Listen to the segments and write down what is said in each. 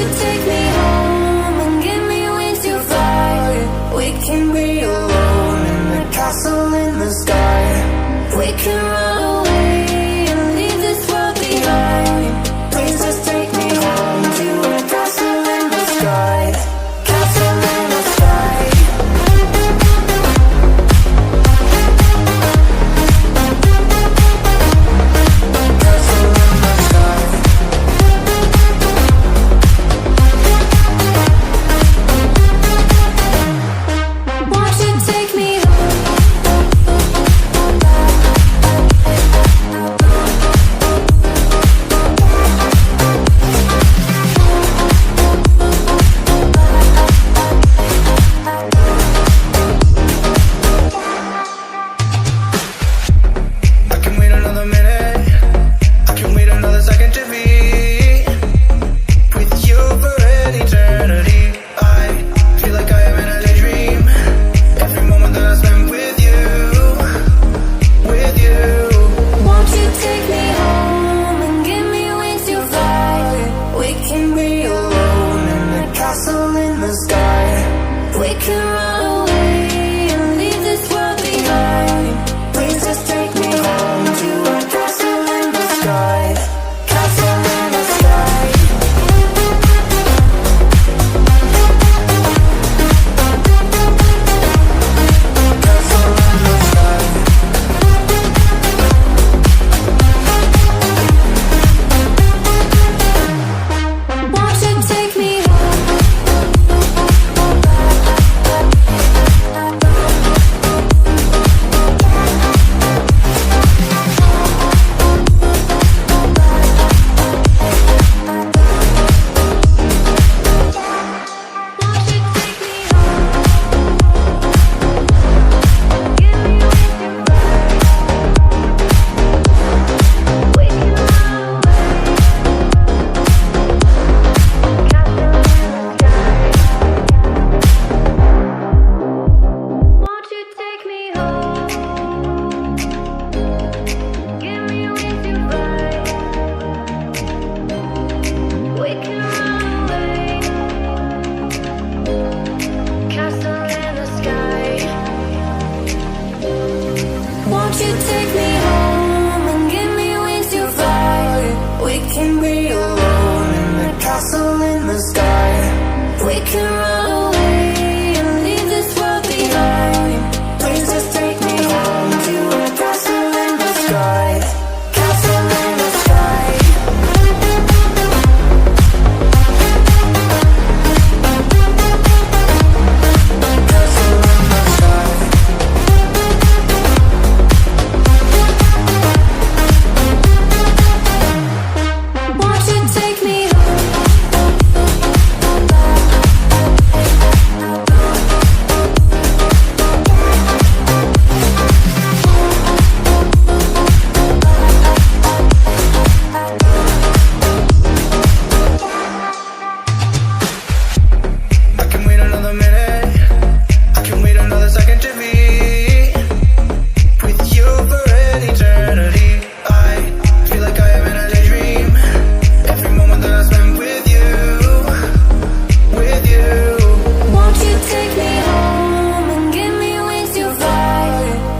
you take me home and give me wings to fly? We can be alone in the castle in the sky. We can run away and leave this world behind. Please just take me home to a castle in the sky. Castle in the sky. Castle in the sky. Won't you take me home? I can wait another minute. I can wait another second to be with you for an eternity. I feel like I am in a daydream. Every moment that I spend with you, with you. Won't you take me home and give me wings to fly? We can be alone in the castle in the sky. We can run away and leave this world behind. Please just take me home to a castle in the sky. Castle in the sky. Castle in the sky. Won't you take me home? Won't you take me home? Give me wings to fly. We can run away. Castle in the sky. Won't you take me home and give me wings to fly? We can be alone in the castle in the sky. We can run away and leave this world behind. Please just take me home to a castle in the sky. Castle in the sky. Castle in the sky. Won't you take me home? I can wait another minute. I can wait another second to be with you for an eternity. I feel like I am in a daydream. Every moment that I spend with you, with you. Won't you take me home and give me wings to fly?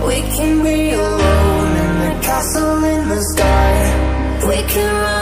We can be alone in the castle in the sky. We can run